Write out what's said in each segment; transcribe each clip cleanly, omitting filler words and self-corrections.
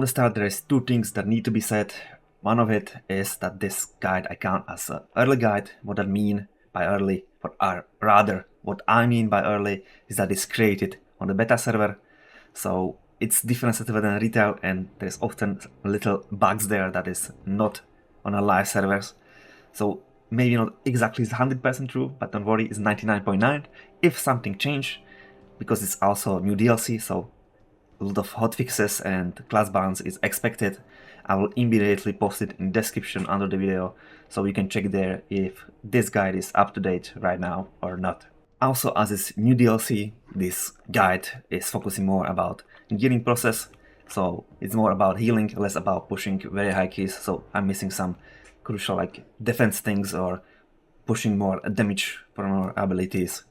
the start, there is two things that need to be said. One of it is that this guide I count as an early guide. What I mean by early, rather what I mean by early is that it's created on the beta server, so it's different server than retail, and there's often little bugs there that is not on our live servers. So maybe not exactly 100% true, but don't worry, it's 99.9. If something changed, because it's also new DLC, so a lot of hotfixes and class balance is expected, I will immediately post it in the description under the video, so you can check there if this guide is up to date right now or not. Also, as it's new DLC, this guide is focusing more about gearing process, so it's more about healing, less about pushing very high keys, so I'm missing some crucial like defense things or pushing more damage from our abilities.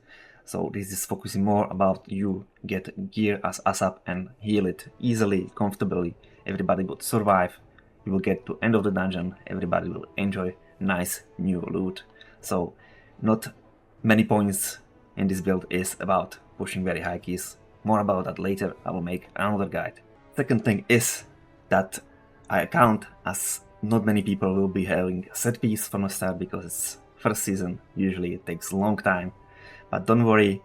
So this is focusing more about you get gear as ASAP and heal it easily, comfortably. Everybody will survive, you will get to end of the dungeon, everybody will enjoy nice new loot. So not many points in this build is about pushing very high keys. More about that later, I will make another guide. Second thing is that I count as not many people will be having a set piece from the start because it's first season, usually it takes a long time. But don't worry,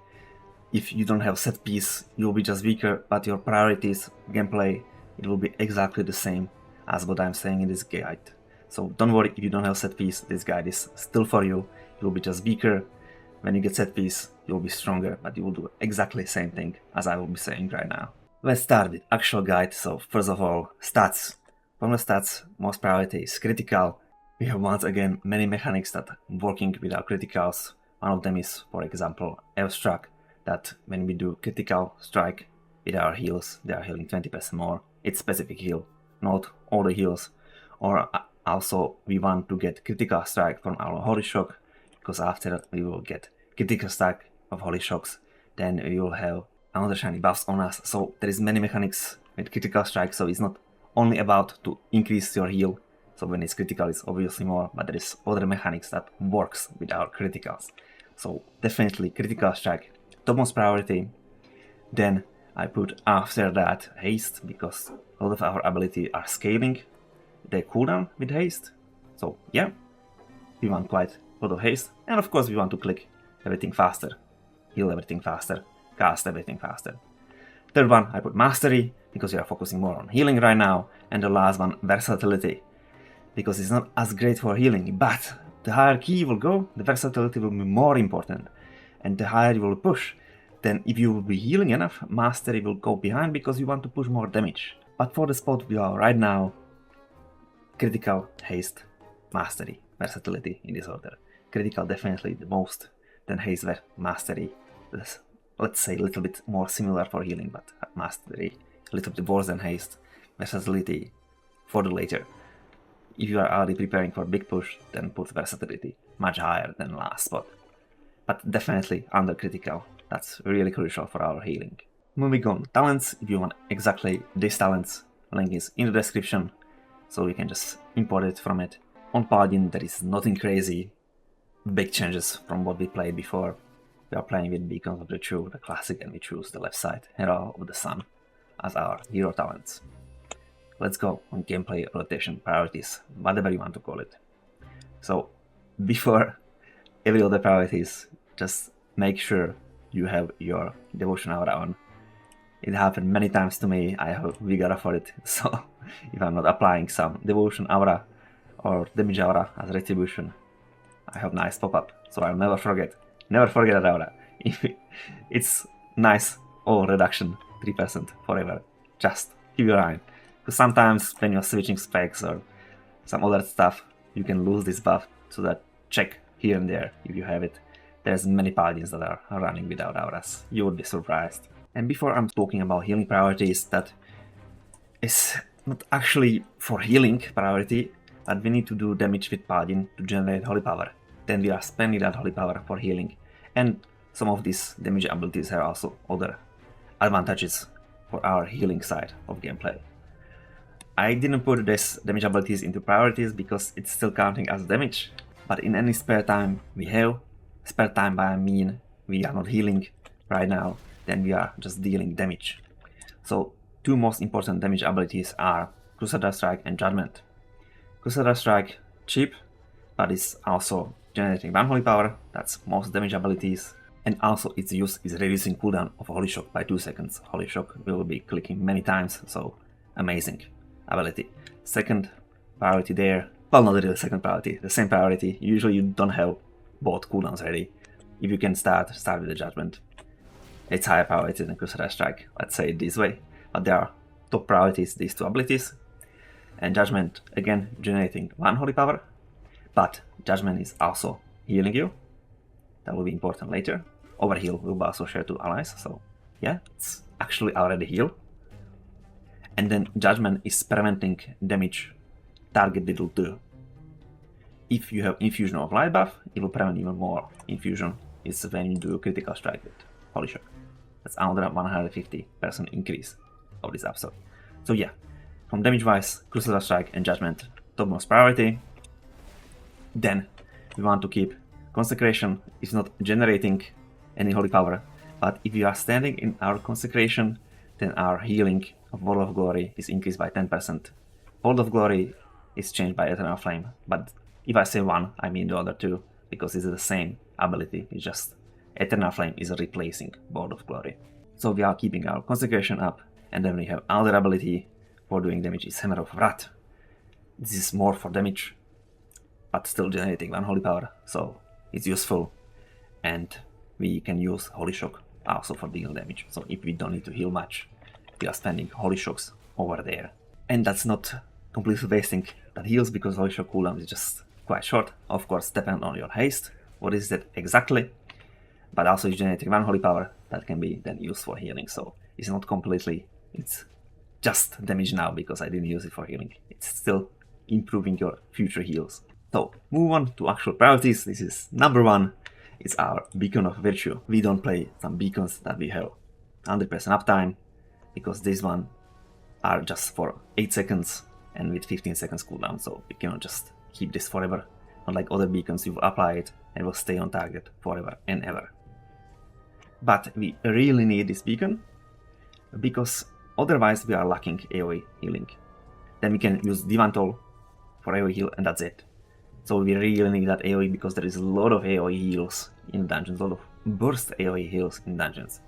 if you don't have set piece, you'll be just weaker, but your priorities, gameplay, it will be exactly the same as what I'm saying in this guide. So don't worry if you don't have set piece, this guide is still for you. You'll be just weaker. When you get set piece, you'll be stronger, but you will do exactly the same thing as I will be saying right now. Let's start with actual guide. So first of all, stats. From the stats, most priority is critical. We have once again many mechanics that working with our criticals. One of them is, for example, Airstruck, that when we do critical strike with our heals, they are healing 20% more. It's specific heal, not all the heals. Or also we want to get critical strike from our Holy Shock, because after that we will get critical strike of Holy Shocks, then we will have another shiny buffs on us. So there is many mechanics with critical strike, so it's not only about to increase your heal. So when it's critical, it's obviously more, but there is other mechanics that works with our criticals. So definitely critical strike, topmost priority. Then I put after that haste, because a lot of our ability are scaling the cooldown with haste. So yeah, we want quite a lot of haste. And of course we want to click everything faster, heal everything faster, cast everything faster. Third one, I put mastery, because we are focusing more on healing right now. And the last one, versatility, because it's not as great for healing, but the higher key you will go, the versatility will be more important. And the higher you will push, then if you will be healing enough, mastery will go behind because you want to push more damage. But for the spot we are right now, critical, haste, mastery, versatility in this order. Critical definitely the most, then haste, mastery. Let's say a little bit more similar for healing, but mastery a little bit worse than haste. Versatility for the later. If you are already preparing for a big push, then put versatility much higher than last spot. But definitely under critical, that's really crucial for our healing. Moving on, talents, if you want exactly these talents, link is in the description, so you can just import it from it. On Paladin there is nothing crazy, big changes from what we played before. We are playing with Beacons of the True, the classic, and we choose the left side, Hero of the Sun, as our hero talents. Let's go on gameplay, rotation, priorities, whatever you want to call it. So before every other priorities, just make sure you have your devotion aura on. It happened many times to me, I have vigor for it, so if I'm not applying some devotion aura or damage aura as retribution, I have nice pop-up, so I'll never forget that aura. It's nice all reduction, 3% forever, just keep your eye. Because sometimes when you're switching specs or some other stuff, you can lose this buff, so that check here and there if you have it. There's many paladins that are running without auras, you would be surprised. And before I'm talking about healing priorities, that is not actually for healing priority, but we need to do damage with paladin to generate holy power. Then we are spending that holy power for healing. And some of these damage abilities have also other advantages for our healing side of gameplay. I didn't put this damage abilities into priorities because it's still counting as damage, but in any spare time we have, spare time by I mean we are not healing right now, then we are just dealing damage. So two most important damage abilities are Crusader Strike and Judgment. Crusader Strike, cheap, but it's also generating 1 holy power, that's most damage abilities, and also its use is reducing cooldown of Holy Shock by 2 seconds. Holy Shock will be clicking many times, so amazing ability. Second priority there, well, not really second priority, the same priority. Usually you don't have both cooldowns ready. If you can start with the Judgment. It's higher priority than Crusader Strike, let's say it this way, but there are top priorities, these two abilities. And Judgment, again, generating 1 holy power, but Judgment is also healing you. That will be important later. Overheal will also share to allies, so yeah, it's actually already heal. And then Judgment is preventing damage target did do. If you have Infusion of Light buff, it will prevent even more. Infusion is when you do critical strike with Holy Shock. That's another 150% increase of this episode. So yeah, from damage wise, Crusader Strike and Judgment topmost priority. Then we want to keep Consecration. It's not generating any holy power, but if you are standing in our Consecration, then our healing of World of Glory is increased by 10%. World of Glory is changed by Eternal Flame, but if I say one, I mean the other two, because it's the same ability, it's just Eternal Flame is replacing World of Glory. So we are keeping our Consecration up, and then we have another ability for doing damage, is Hammer of Wrath. This is more for damage, but still generating 1 holy power, so it's useful. And we can use Holy Shock also for dealing damage, so if we don't need to heal much, we are spending Holy Shocks over there. And that's not completely wasting that heals, because Holy Shock cooldown is just quite short. Of course, depending on your haste, what is that exactly, but also it's generating 1 holy power that can be then used for healing, so it's not completely, it's just damage now because I didn't use it for healing. It's still improving your future heals. So move on to actual priorities. This is number 1, it's our Beacon of Virtue. We don't play some beacons that we have 100% uptime, because this one are just for 8 seconds and with 15 seconds cooldown, so we cannot just keep this forever. Unlike other beacons, you apply it and it will stay on target forever and ever. But we really need this beacon, because otherwise we are lacking AoE healing. Then we can use Divan Toll for AoE heal, and that's it. So we really need that AoE, because there is a lot of AoE heals in dungeons, a lot of burst AoE heals in dungeons.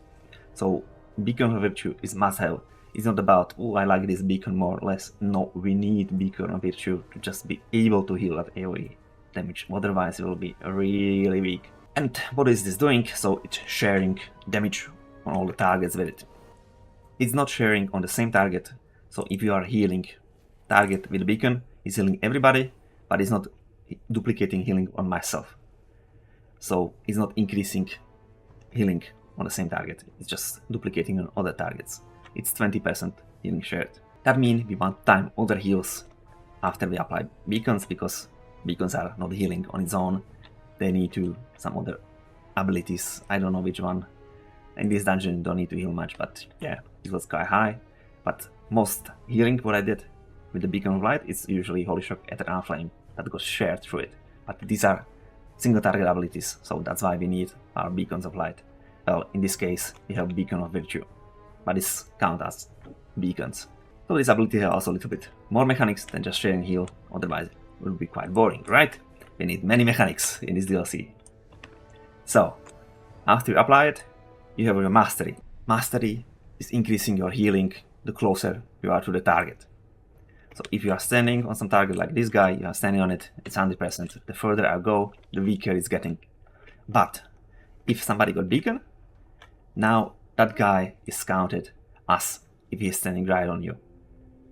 So Beacon of Virtue is must have. It's not about, oh, I like this beacon more or less. No, we need Beacon of Virtue to just be able to heal that AoE damage, otherwise it will be really weak. And what is this doing? So it's sharing damage on all the targets with it. It's not sharing on the same target, so if you are healing target with the beacon, it's healing everybody, but it's not duplicating healing on myself. So it's not increasing healing on the same target, it's just duplicating on other targets. It's 20% healing shared. That means we want time other heals after we apply beacons, because beacons are not healing on its own. They need to some other abilities, I don't know which one. In this dungeon you don't need to heal much, but yeah, it was quite high. But most healing what I did with the Beacon of Light is usually Holy Shock, Eternal Flame, that goes shared through it. But these are single target abilities, so that's why we need our Beacons of Light. Well, in this case we have Beacon of Virtue, but it's count as beacons. So this ability has also a little bit more mechanics than just sharing heal, otherwise it will be quite boring, right? We need many mechanics in this DLC. So, after you apply it, you have your Mastery. Mastery is increasing your healing the closer you are to the target. So if you are standing on some target like this guy, you are standing on it, it's 100%. The further I go, the weaker it's getting. But if somebody got Beacon, now that guy is counted as if he is standing right on you.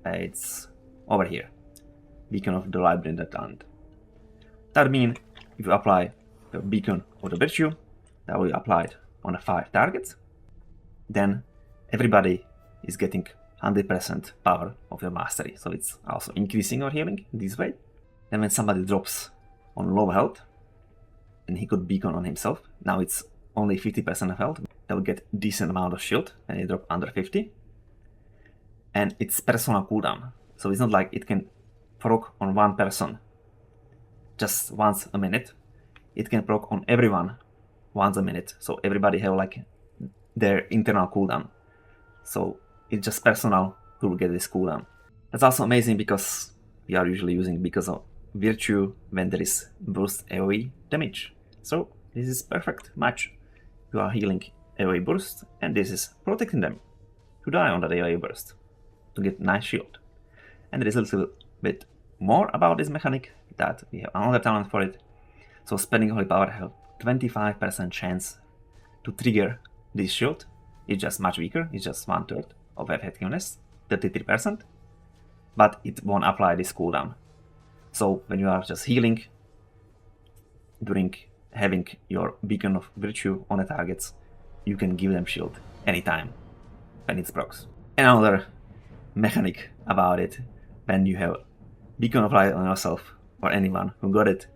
It's over here. Beacon of the Library in that land. That means if you apply the Beacon of the Virtue, that will be applied on the 5 targets, then everybody is getting 100% power of your Mastery. So it's also increasing your healing this way. Then when somebody drops on low health, and he could Beacon on himself, now it's only 50% of health, they will get decent amount of shield when they drop under 50. And it's personal cooldown, so it's not like it can proc on one person just once a minute. It can proc on everyone once a minute, so everybody have like their internal cooldown. So it's just personal who will get this cooldown. That's also amazing because we are usually using because of Virtue when there is burst AoE damage. So this is perfect match. You are healing AoE burst, and this is protecting them to die on that AoE burst to get nice shield. And there is a little bit more about this mechanic that we have another talent for it. So spending holy power have 25% chance to trigger this shield. It's just much weaker, it's just 1/3 of effectiveness, 33%, but it won't apply this cooldown. So when you are just healing during having your beacon of virtue on the targets, you can give them shield anytime when it's procs. Another mechanic about it, when you have beacon of light on yourself or anyone who got it,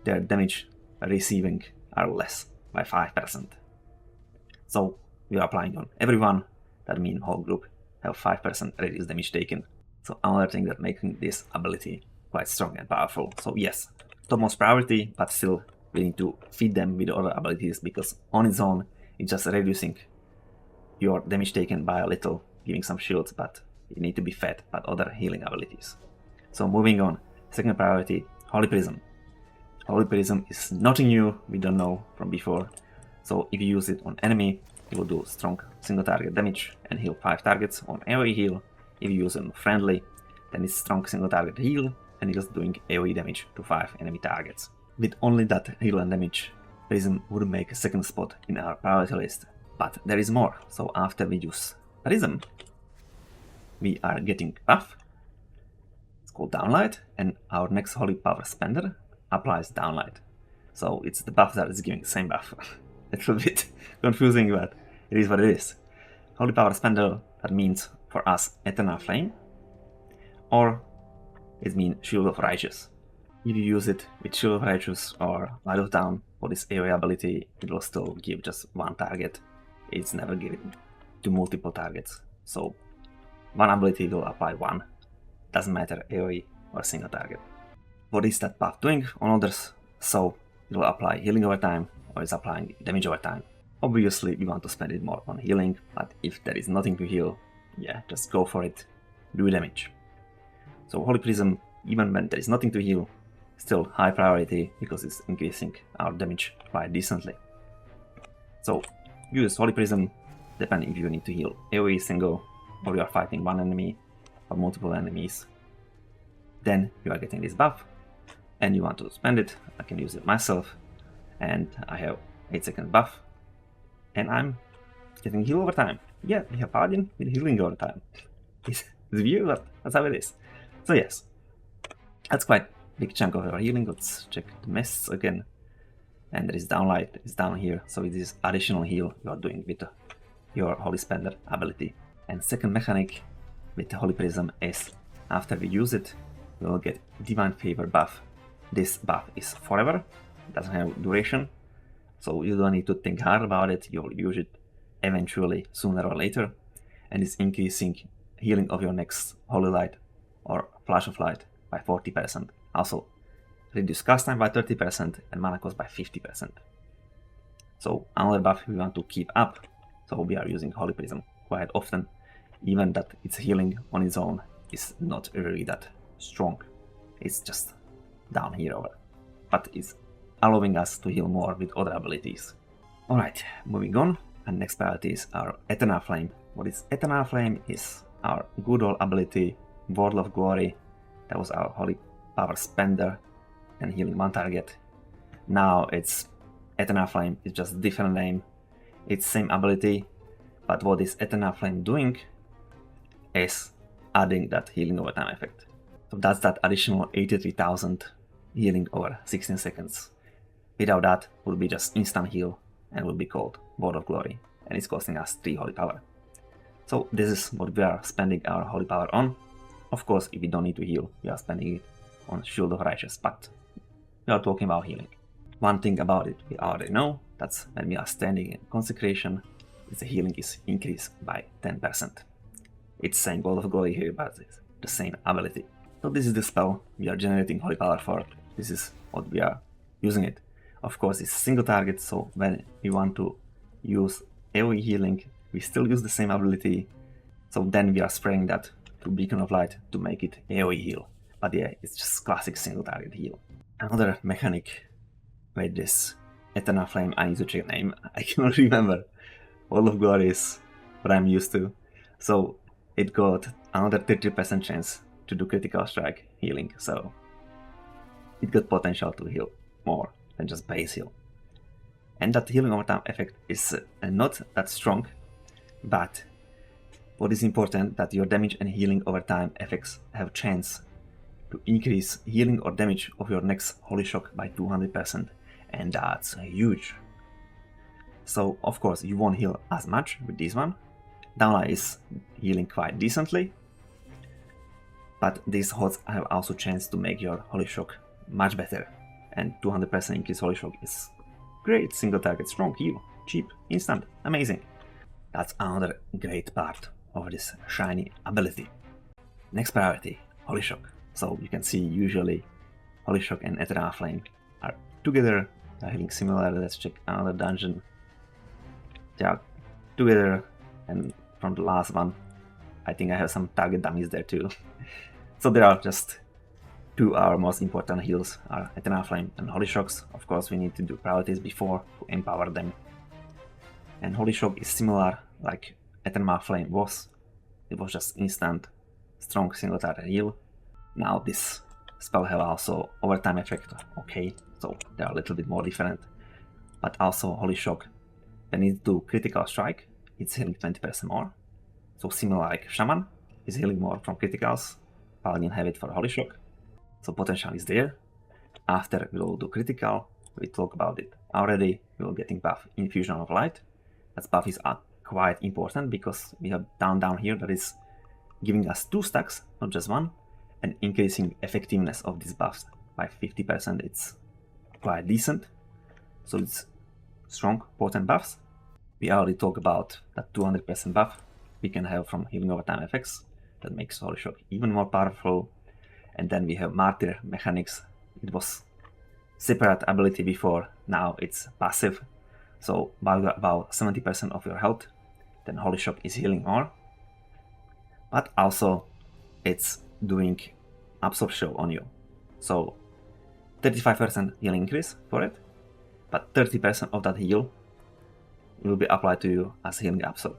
their damage receiving are less by 5%. So we are applying on everyone, that means whole group have 5% reduced damage taken. So another thing that making this ability quite strong and powerful. So yes, topmost priority, but still we need to feed them with other abilities because on its own it's just reducing your damage taken by a little, giving some shields, but you need to be fed by other healing abilities. So moving on, second priority, Holy Prism. Holy Prism is nothing new, we don't know from before. So if you use it on enemy, it will do strong single target damage and heal 5 targets on AoE heal. If you use it on friendly, then it's strong single target heal and it is doing AoE damage to 5 enemy targets. With only that heal and damage, Prism would make a second spot in our priority list. But there is more. So after we use Prism, we are getting buff. It's called Downlight, and our next Holy Power Spender applies Downlight. So it's the buff that is giving the same buff. It's a bit confusing, but it is what it is. Holy Power Spender, that means for us Eternal Flame, or it means Shield of Righteous. If you use it with Shield of Righteous or Light of Dawn for this AoE ability, it will still give just one target. It's never given to multiple targets. So one ability will apply one. Doesn't matter AoE or single target. What is that buff doing on others? So it will apply healing over time or it's applying damage over time. Obviously we want to spend it more on healing, but if there is nothing to heal, yeah, just go for it, do damage. So Holy Prism, even when there is nothing to heal, still high priority because it's increasing our damage quite decently. So use Holy Prism depending if you need to heal AoE single or you are fighting one enemy or multiple enemies. Then you are getting this buff and you want to spend it. I can use it myself and I have 8-second buff and I'm getting heal over time. Yeah, we have Paladin with healing over time. It's weird, but that's how it is. So yes, that's quite a big chunk of our healing. Let's check the mists again. And there is Downlight, it's down here. So it is additional heal you are doing with your Holy Spender ability. And second mechanic with the Holy Prism is after we use it, we will get Divine Favor buff. This buff is forever, it doesn't have duration. So you don't need to think hard about it, you'll use it eventually, sooner or later. And it's increasing healing of your next Holy Light or Flash of Light by 40%. Also, reduce cast time by 30% and mana cost by 50%. So another buff we want to keep up, so we are using Holy Prism quite often, even that its healing on its own is not really that strong. It's just down here over, but it's allowing us to heal more with other abilities. Alright, moving on, and next priority is our Eternal Flame. What is Eternal Flame is our good old ability, World of Glory. That was our Holy Power Spender and healing one target. Now it's Eternal Flame, it's just a different name. It's same ability, but what is Eternal Flame doing is adding that healing over time effect. So that's that additional 83,000 healing over 16 seconds. Without that, would be just instant heal and would be called World of Glory, and it's costing us 3 Holy Power. So this is what we are spending our Holy Power on. Of course, if we don't need to heal, we are spending it on Shield of Righteous, but we are talking about healing. One thing about it we already know, that's when we are standing in Consecration, the healing is increased by 10%. It's saying World of Glory here, but it's the same ability. So this is the spell we are generating Holy Power for. This is what we are using it. Of course, it's a single target, so when we want to use AoE healing, we still use the same ability, So then we are spraying that to Beacon of Light to make it AoE heal. But yeah, it's just classic single target heal. Another mechanic with this Eternal Flame, I need to check name, I cannot remember. All of God is what I'm used to. So it got another 30% chance to do critical strike healing, so it got potential to heal more than just base heal. And that healing over time effect is not that strong, but what is important that your damage and healing over time effects have chance to increase healing or damage of your next Holy Shock by 200%, and that's huge. So of course you won't heal as much with this one. Downlight is healing quite decently, but these HOTS have also chance to make your Holy Shock much better, and 200% increase Holy Shock is great single target strong heal, cheap, instant, amazing. That's another great part of this shiny ability. Next priority, Holy Shock. So you can see usually Holy Shock and Eternal Flame are together, they're healing similar. Let's check another dungeon. They are together, and from the last one, I think I have some target dummies there too. So there are just two our most important heals are Eternal Flame and Holy Shocks. Of course we need to do priorities before to empower them. And Holy Shock is similar like Eternal Flame was. It was just instant, strong single target heal. Now this spell have also overtime effect, okay, so they are a little bit more different. But also Holy Shock, when it do critical strike, it's healing 20% more. So similar like Shaman is healing more from criticals, Paladin have it for Holy Shock. So potential is there. After we will do critical, we talk about it already, we will getting buff Infusion of Light. That buff is quite important because we have down here that is giving us 2 stacks, not just 1, and increasing effectiveness of these buffs by 50%. It's quite decent. So it's strong, potent buffs. We already talked about that 200% buff we can have from healing over time effects. That makes Holy Shock even more powerful. And then we have Martyr mechanics. It was separate ability before, now it's passive. So by about 70% of your health, then Holy Shock is healing more. But also it's doing absorption on you. So 35% healing increase for it, but 30% of that heal will be applied to you as healing absorb.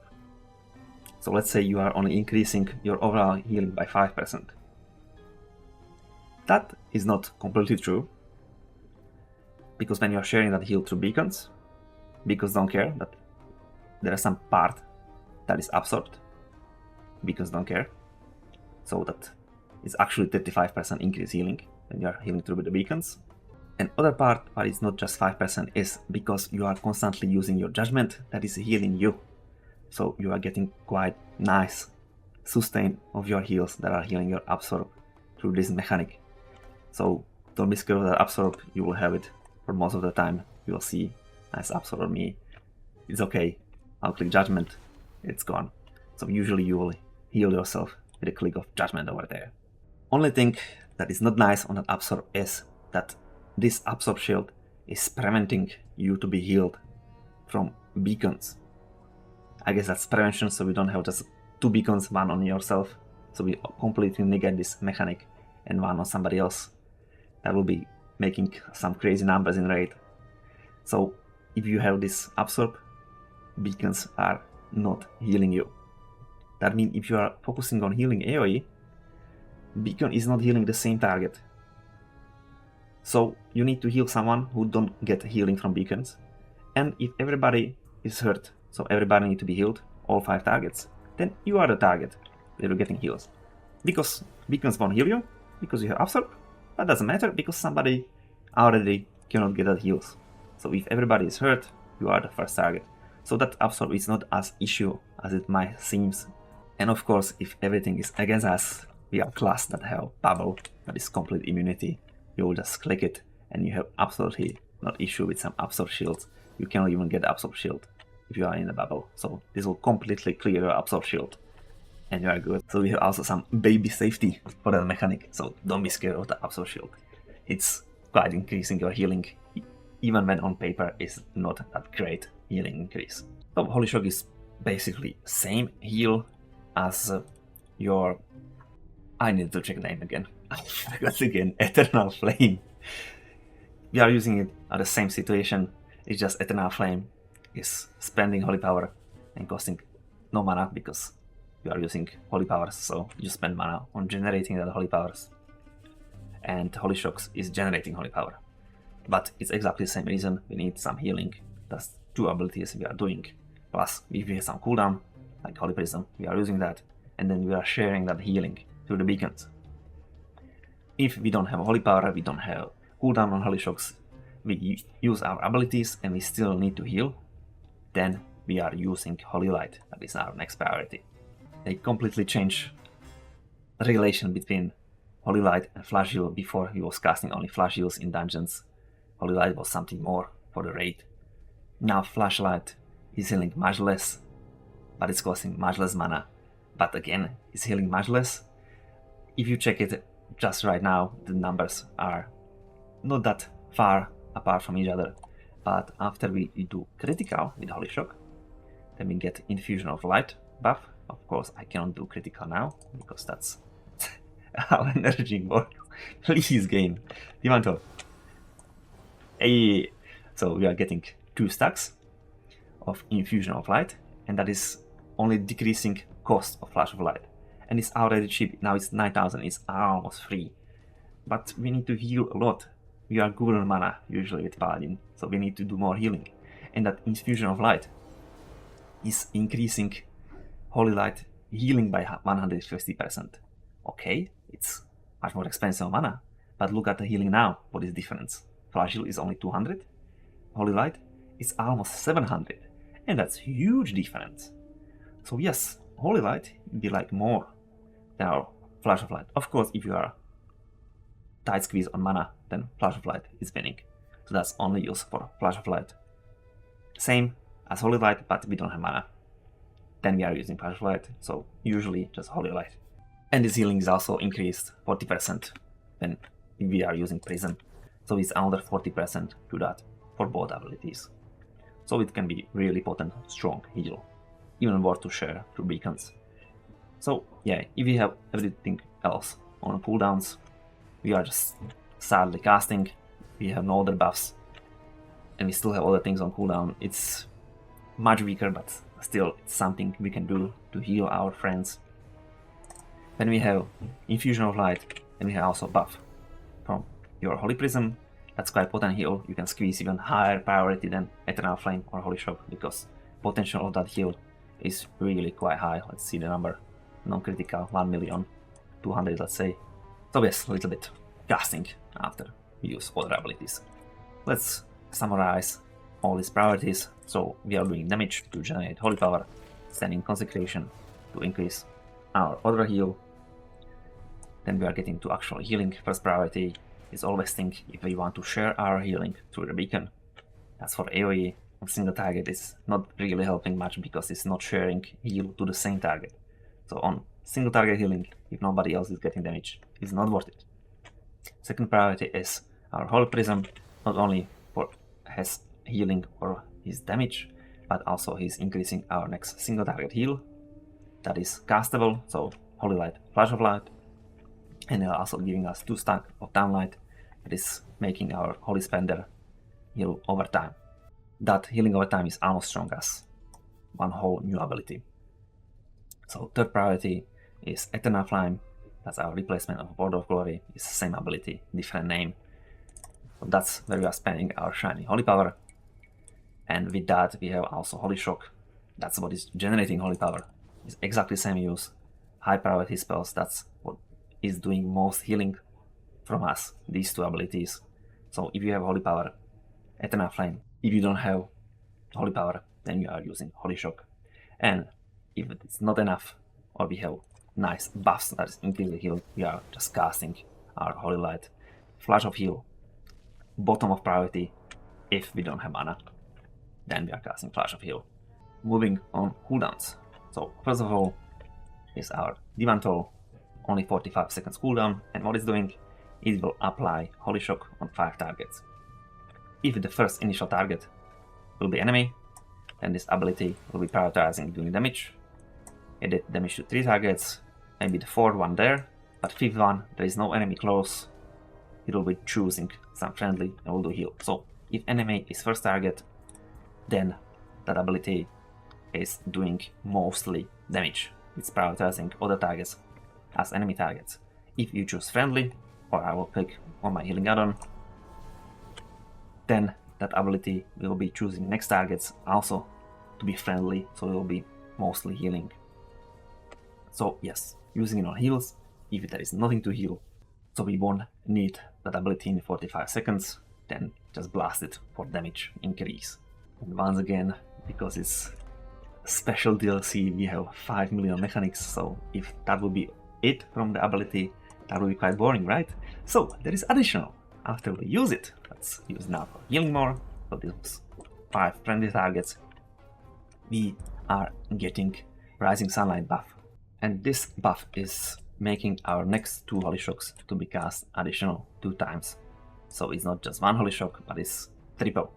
So let's say you are only increasing your overall healing by 5%. That is not completely true, because when you are sharing that heal through beacons don't care that there is some part that is absorbed. Beacons don't care. So that is actually 35% increase healing when you are healing through the beacons. And other part, but it's not just 5%, is because you are constantly using your judgment that is healing you. So you are getting quite nice sustain of your heals that are healing your absorb through this mechanic. So don't be scared of that absorb, you will have it for most of the time. You will see nice absorb on me. It's okay. I'll click judgment, it's gone. So usually you will heal yourself with a click of judgment over there. Only thing that is not nice on that absorb is that this absorb shield is preventing you to be healed from beacons. I guess that's prevention, so we don't have just 2 beacons, 1 on yourself. So we completely negate this mechanic and 1 on somebody else. That will be making some crazy numbers in raid. So if you have this absorb, beacons are not healing you. That means if you are focusing on healing AoE, beacon is not healing the same target. So you need to heal someone who don't get healing from beacons. And if everybody is hurt, so everybody needs to be healed, all 5 targets, then you are the target that are getting heals. Because beacons won't heal you, because you have absorb, that doesn't matter because somebody already cannot get that heals. So if everybody is hurt, you are the first target. So that absorb is not as issue as it might seems. And of course, if everything is against us, we are class that have bubble, that is complete immunity. You will just click it and you have absolutely not issue with some absorb shields. You cannot even get absorb shield if you are in a bubble. So this will completely clear your absorb shield and you are good. So we have also some baby safety for that mechanic. So don't be scared of the absorb shield. It's quite increasing your healing, even when on paper is not that great healing increase. So Holy Shock is basically same heal as your... I need to check the name again. I forgot again. Eternal Flame. We are using it at the same situation. It's just Eternal Flame is spending Holy Power and costing no mana because you are using Holy Powers, so you spend mana on generating the Holy Powers. And Holy Shocks is generating Holy Power. But it's exactly the same reason we need some healing. That's two abilities we are doing. Plus, if we have some cooldown, like Holy Prism, we are using that, and then we are sharing that healing through the beacons. If we don't have Holy Power, we don't have cooldown on Holy Shocks, we use our abilities and we still need to heal, then we are using Holy Light. That is our next priority. They completely change the relation between Holy Light and Flash Heal. Before he was casting only Flash Heals in dungeons. Holy Light was something more for the raid. Now Flashlight is healing much less, but it's costing much less mana. But again, it's healing much less. If you check it just right now, the numbers are not that far apart from each other. But after we do critical with Holy Shock, then we get Infusion of Light buff. Of course, I cannot do critical now because that's how energy works. Please, game. Dimanto. Hey. So we are getting 2 stacks of Infusion of Light, and that is only decreasing cost of Flash of Light. And it's already cheap. Now it's 9,000. It's almost free. But we need to heal a lot. We are good on mana usually with Paladin, so we need to do more healing. And that Infusion of Light is increasing Holy Light healing by 150%. Okay, it's much more expensive mana, but look at the healing now. What is the difference? Flash Heal is only 200. Holy Light is almost 700, and that's huge difference. So yes, Holy Light would be like more than our Flash of Light. Of course, if you are tight squeeze on mana, then Flash of Light is winning. So that's only used for Flash of Light. Same as Holy Light, but we don't have mana. Then we are using Flash of Light, so usually just Holy Light. And this healing is also increased 40% when we are using Prism. So it's another 40% to that for both abilities. So it can be really potent, strong heal. Even worth to share through beacons. So yeah, if we have everything else on cooldowns, we are just sadly casting, we have no other buffs, and we still have other things on cooldown. It's much weaker, but still it's something we can do to heal our friends. Then we have Infusion of Light, and we have also buff from your Holy Prism. That's quite potent heal. You can squeeze even higher priority than Eternal Flame or Holy Shock because potential of that heal is really quite high. Let's see the number. Non-critical, 1,200,000, let's say. So yes, a little bit casting after we use other abilities. Let's summarize all these priorities. So we are doing damage to generate Holy Power, sending Consecration to increase our other heal. Then we are getting to actual healing. First priority is always think if we want to share our healing through the beacon. That's for AoE. On single target is not really helping much because it's not sharing heal to the same target. So on single target healing, if nobody else is getting damage, it's not worth it. Second priority is our Holy Prism, not only for his healing or his damage, but also he's increasing our next single target heal. That is castable, so Holy Light, Flash of Light, and also giving us 2 stack of Downlight. That is making our Holy Spender heal over time. That healing over time is almost strong as one whole new ability. So third priority is Eternal Flame. That's our replacement of World of Glory. It's the same ability, different name. So that's where we are spending our shiny Holy Power. And with that we have also Holy Shock. That's what is generating Holy Power. It's exactly the same use. High priority spells, that's what is doing most healing from us, these 2 abilities. So if you have Holy Power, Eternal Flame. If you don't have Holy Power, then you are using Holy Shock. And if it's not enough, or we have nice buffs that is increase the heal, we are just casting our Holy Light. Flash of Heal, bottom of priority. If we don't have mana, then we are casting Flash of Heal. Moving on cooldowns. So first of all is our Divan Toll, only 45 seconds cooldown, and what it's doing, it will apply Holy Shock on 5 targets. If the first initial target will be enemy, then this ability will be prioritizing doing damage. Added damage to 3 targets, maybe the 4th one there, but 5th one, there is no enemy close. It will be choosing some friendly and will do heal. So if enemy is first target, then that ability is doing mostly damage. It's prioritizing other targets as enemy targets. If you choose friendly, or I will click on my healing add-on, then that ability will be choosing next targets also to be friendly, so it will be mostly healing. So yes, using it on heals if there is nothing to heal, so we won't need that ability in 45 seconds, then just blast it for damage increase. And once again, because it's special DLC, we have 5 million mechanics, so if that would be it from the ability, that would be quite boring, right? So there is additional. After we use it, let's use now for healing more. So this was 5 friendly targets. We are getting Rising Sunlight buff, and this buff is making our next 2 Holy Shocks to be cast additional 2 times. So it's not just 1 Holy Shock, but it's triple.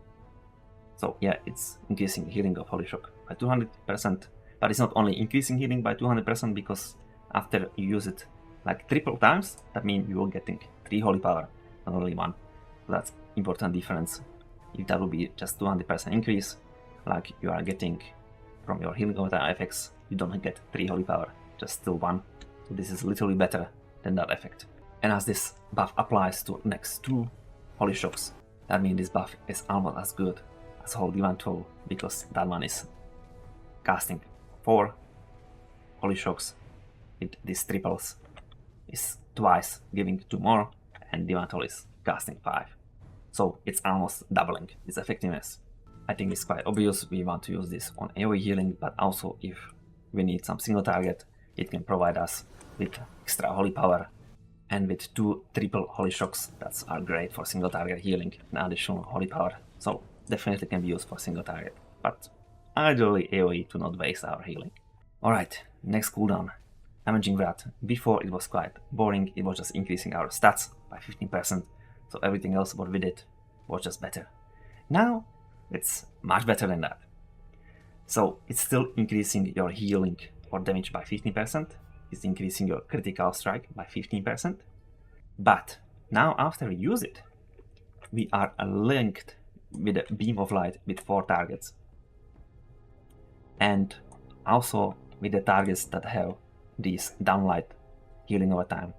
So yeah, it's increasing healing of Holy Shock by 200%, but it's not only increasing healing by 200%, because after you use it like triple times, that means you will getting 3 Holy Power, not only 1. So that's important difference. If that would be just 200% increase, like you are getting from your healing over time effects, you don't get 3 Holy Power, just still 1. So this is literally better than that effect. And as this buff applies to next 2 Holy Shocks, that means this buff is almost as good as Holy Divine Toll, because that one is casting 4 Holy Shocks with these triples, is twice giving 2 more, and Divine Toll is casting 5. So it's almost doubling its effectiveness. I think it's quite obvious we want to use this on AoE healing, but also if we need some single target, it can provide us with extra Holy Power, and with 2 triple Holy Shocks that are great for single target healing and additional Holy Power. So definitely can be used for single target, but ideally AoE to not waste our healing. Alright, next cooldown, Avenging Wrath. Before it was quite boring, it was just increasing our stats by 15%, so everything else what we did was just better. Now it's much better than that. So it's still increasing your healing or damage by 15%, it's increasing your critical strike by 15%, but now after we use it, we are linked with a beam of light with 4 targets, and also with the targets that have these downlight healing over time,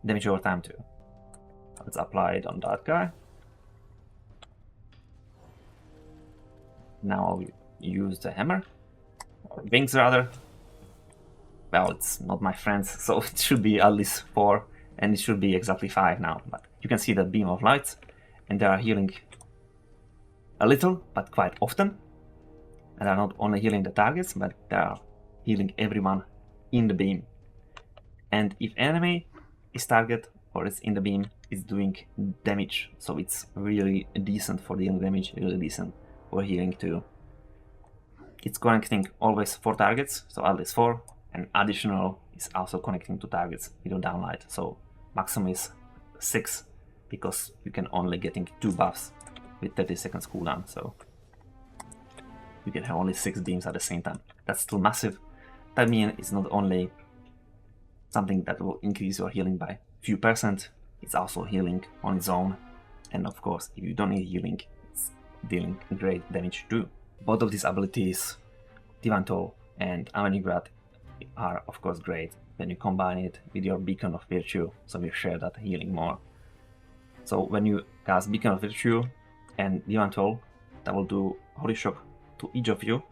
damage over time too. Let's apply it on that guy. Now we use the hammer, or wings rather. Well, it's not my friends, so it should be at least 4, and it should be exactly 5 now. But you can see the beam of lights, and they are healing a little, but quite often. And they are not only healing the targets, but they are healing everyone in the beam. And if enemy is target or is in the beam, it's doing damage. So it's really decent for dealing damage, really decent for healing too. It's connecting always 4 targets, so at least 4, and additional is also connecting to targets with your downlight. So maximum is 6, because you can only getting 2 buffs with 30 seconds cooldown, so you can have only 6 beams at the same time. That's still massive. That means it's not only something that will increase your healing by few percent, it's also healing on its own. And of course, if you don't need healing, it's dealing great damage too. Both of these abilities, Divine Toll and Avenging Wrath, are of course great when you combine it with your Beacon of Virtue, so you share that healing more. So when you cast Beacon of Virtue and Divine Toll, that will do Holy Shock to each of you,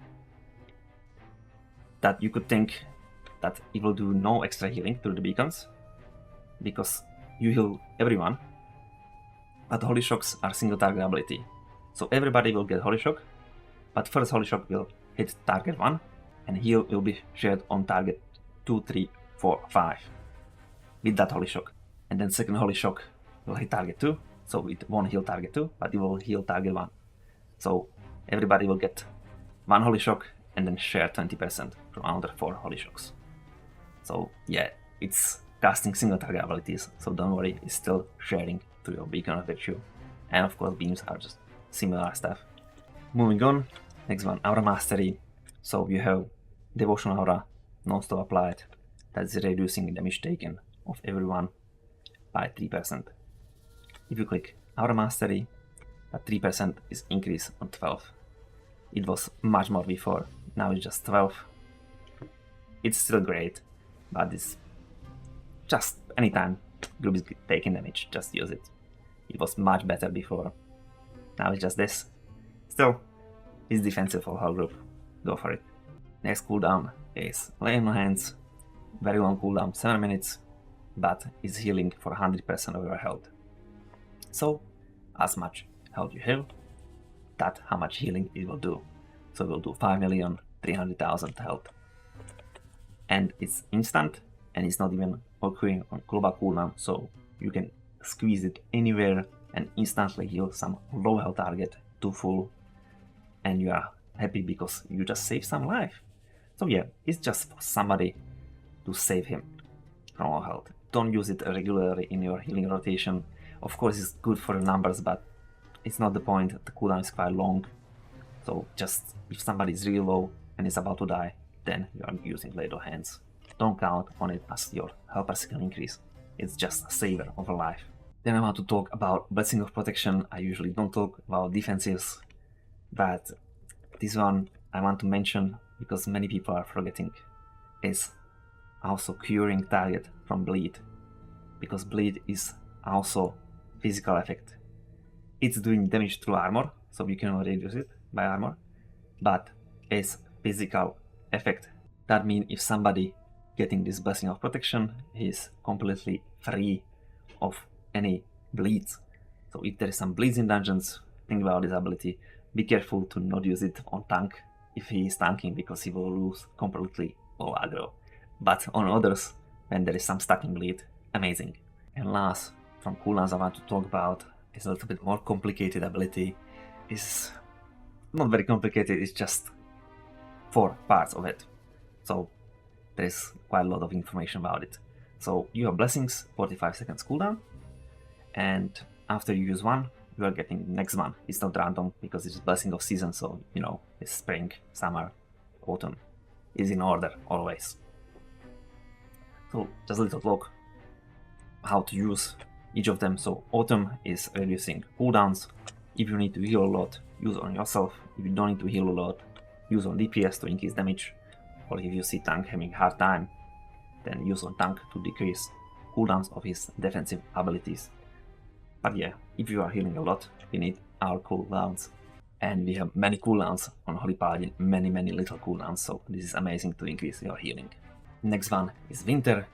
that you could think that it will do no extra healing through the beacons, because you heal everyone, but Holy Shocks are single target ability. So everybody will get Holy Shock, but first Holy Shock will hit target 1, and heal will be shared on target 2, 3, 4, 5 with that Holy Shock. And then second Holy Shock will hit target 2, so it won't heal target 2, but it will heal target 1. So everybody will get 1 Holy Shock and then share 20% from another 4 Holy Shocks. So yeah, it's casting single target abilities, so don't worry, it's still sharing to your Beacon of Virtue. And of course beams are just similar stuff. Moving on, next one, Aura Mastery. So you have Devotion Aura, non-stop applied, that's reducing damage taken of everyone by 3%. If you click Aura Mastery, that 3% is increased on 12. It was much more before, now it's just 12. It's still great, but it's just anytime group is taking damage, just use it. It was much better before, now it's just this. Still, it's defensive for whole group, go for it. Next cooldown is Lay on Hands, very long cooldown, 7 minutes, but it's healing for 100% of your health. So, as much health you have, that's how much healing it will do. So it will do 5,300,000 health. And it's instant, and it's not even occurring on global cooldown, so you can squeeze it anywhere and instantly heal some low health target to full, and you are happy because you just saved some life. So yeah, it's just for somebody to save him from low health. Don't use it regularly in your healing rotation. Of course it's good for the numbers, but it's not the point. The cooldown is quite long, so just if somebody is really low and is about to die, then you are using Lay on Hands. Don't count on it as your helper skill increase. It's just a saver of a life. Then I want to talk about Blessing of Protection. I usually don't talk about defensives, but this one I want to mention because many people are forgetting, is also curing target from bleed, because bleed is also physical effect. It's doing damage through armor, so you can reduce it by armor, but it's physical effect. That means if somebody getting this Blessing of Protection, he is completely free of any bleeds. So if there is some bleeds in dungeons, think about this ability. Be careful to not use it on tank if he is tanking, because he will lose completely all aggro. But on others, when there is some stacking bleed, amazing. And last, from cooldowns I want to talk about is a little bit more complicated ability. It's not very complicated, it's just 4 parts of it. So there's quite a lot of information about it. So you have blessings, 45 seconds cooldown, and after you use one, you are getting the next one. It's not random because it's blessing of season, so you know, it's spring, summer, autumn. It's in order always. So just a little talk how to use each of them. So autumn is reducing cooldowns. If you need to heal a lot, use on yourself. If you don't need to heal a lot, use on DPS to increase damage. Or if you see tank having a hard time, then use on tank to decrease cooldowns of his defensive abilities. But yeah, if you are healing a lot, you need our cooldowns. And we have many cooldowns on Holy Paladin, many little cooldowns, so this is amazing to increase your healing. Next one is Winter.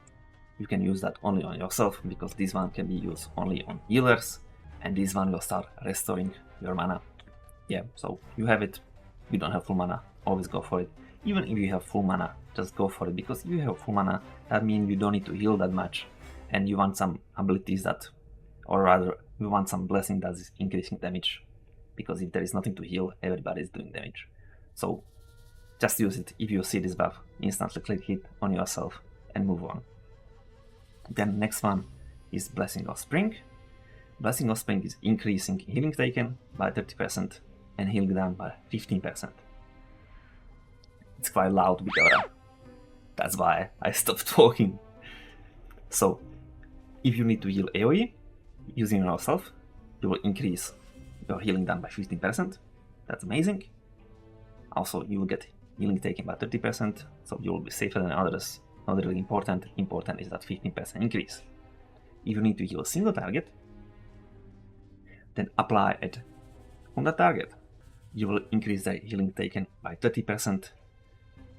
You can use that only on yourself, because this one can be used only on healers, and this one will start restoring your mana. Yeah, so you have it, you don't have full mana, always go for it. Even if you have full mana, just go for it, because if you have full mana, that means you don't need to heal that much, and you want some abilities that, or rather, you want some blessing that is increasing damage, because if there is nothing to heal, everybody is doing damage. So just use it. If you see this buff, instantly click it on yourself and move on. Then next one is Blessing of Spring. Blessing of Spring is increasing healing taken by 30% and healing done by 15%. It's quite loud with Aura. That's why I stopped talking. So if you need to heal AoE using yourself, you will increase your healing done by 15%. That's amazing. Also, you will get healing taken by 30%, so you will be safer than others. Not really important. Important is that 15% increase. If you need to heal a single target, then apply it on the target. You will increase the healing taken by 30%.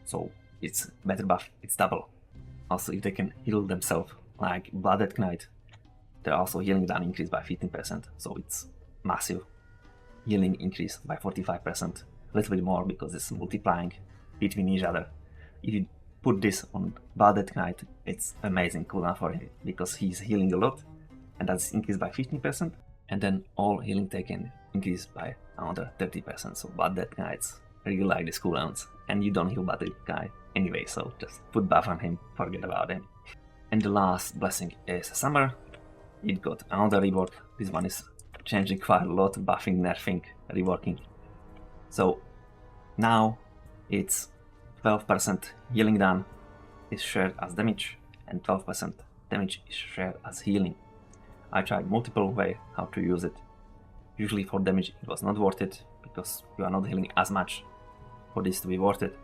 So it's better buff, it's double. Also, if they can heal themselves, like Blooded Knight, they're also healing done increased by 15%. So it's massive healing increase by 45%. A little bit more because it's multiplying between each other. If you put this on Blooded Knight, it's amazing cooldown for him because he's healing a lot, and that's increased by 15%. And then all healing taken increased by another 30%. So Blooded Knights really like these cooldowns, and you don't heal Blooded Knight anyway, so just put buff on him, forget about him. And the last blessing is Summer. It got another rework. This one is changing quite a lot, buffing, nerfing, reworking. So now it's 12% healing done is shared as damage and 12% damage is shared as healing. I tried multiple ways how to use it. Usually for damage it was not worth it, because you are not healing as much for this to be worth it.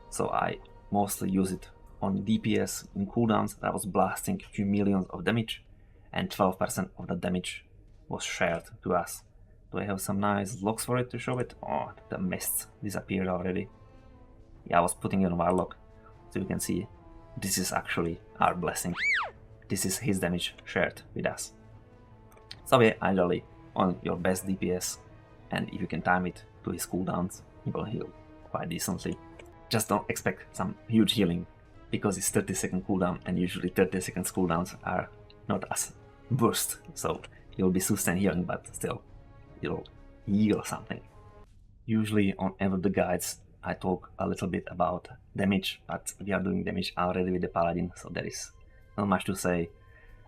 So I mostly use it on DPS in cooldowns that was blasting a few millions of damage, and 12% of that damage was shared to us. Do I have some nice logs for it to show it? Oh, the mists disappeared already. Yeah, I was putting it on Warlock, so you can see this is actually our blessing. This is his damage shared with us. So yeah, ideally on your best DPS, and if you can time it to his cooldowns, he will heal quite decently. Just don't expect some huge healing, because it's 30-second cooldown, and usually 30-second cooldowns are not as burst, so you'll be sustain healing, but still you'll heal something. Usually on every of the guides I talk a little bit about damage, but we are doing damage already with the Paladin, so there is not much to say.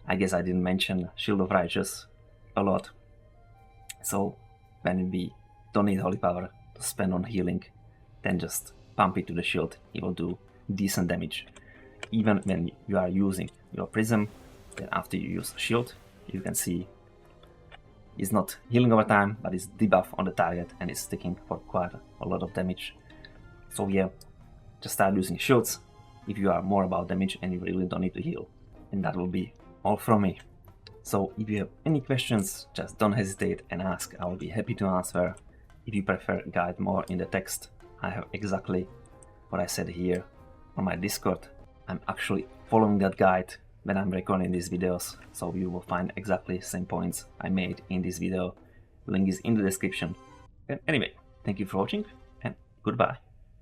I guess I didn't mention Shield of Righteous a lot, so when we don't need Holy Power to spend on healing, then just pump it to the shield, it will do decent damage. Even when you are using your Prism, then after you use shield, you can see it's not healing over time, but it's debuff on the target and it's sticking for quite a lot of damage. So yeah, just start using shields if you are more about damage and you really don't need to heal. And that will be all from me. So if you have any questions, just don't hesitate and ask. I will be happy to answer. If you prefer guide more in the text, I have exactly what I said here on my Discord. I'm actually following that guide when I'm recording these videos, so you will find exactly the same points I made in this video. Link is in the description. And anyway, thank you for watching and goodbye.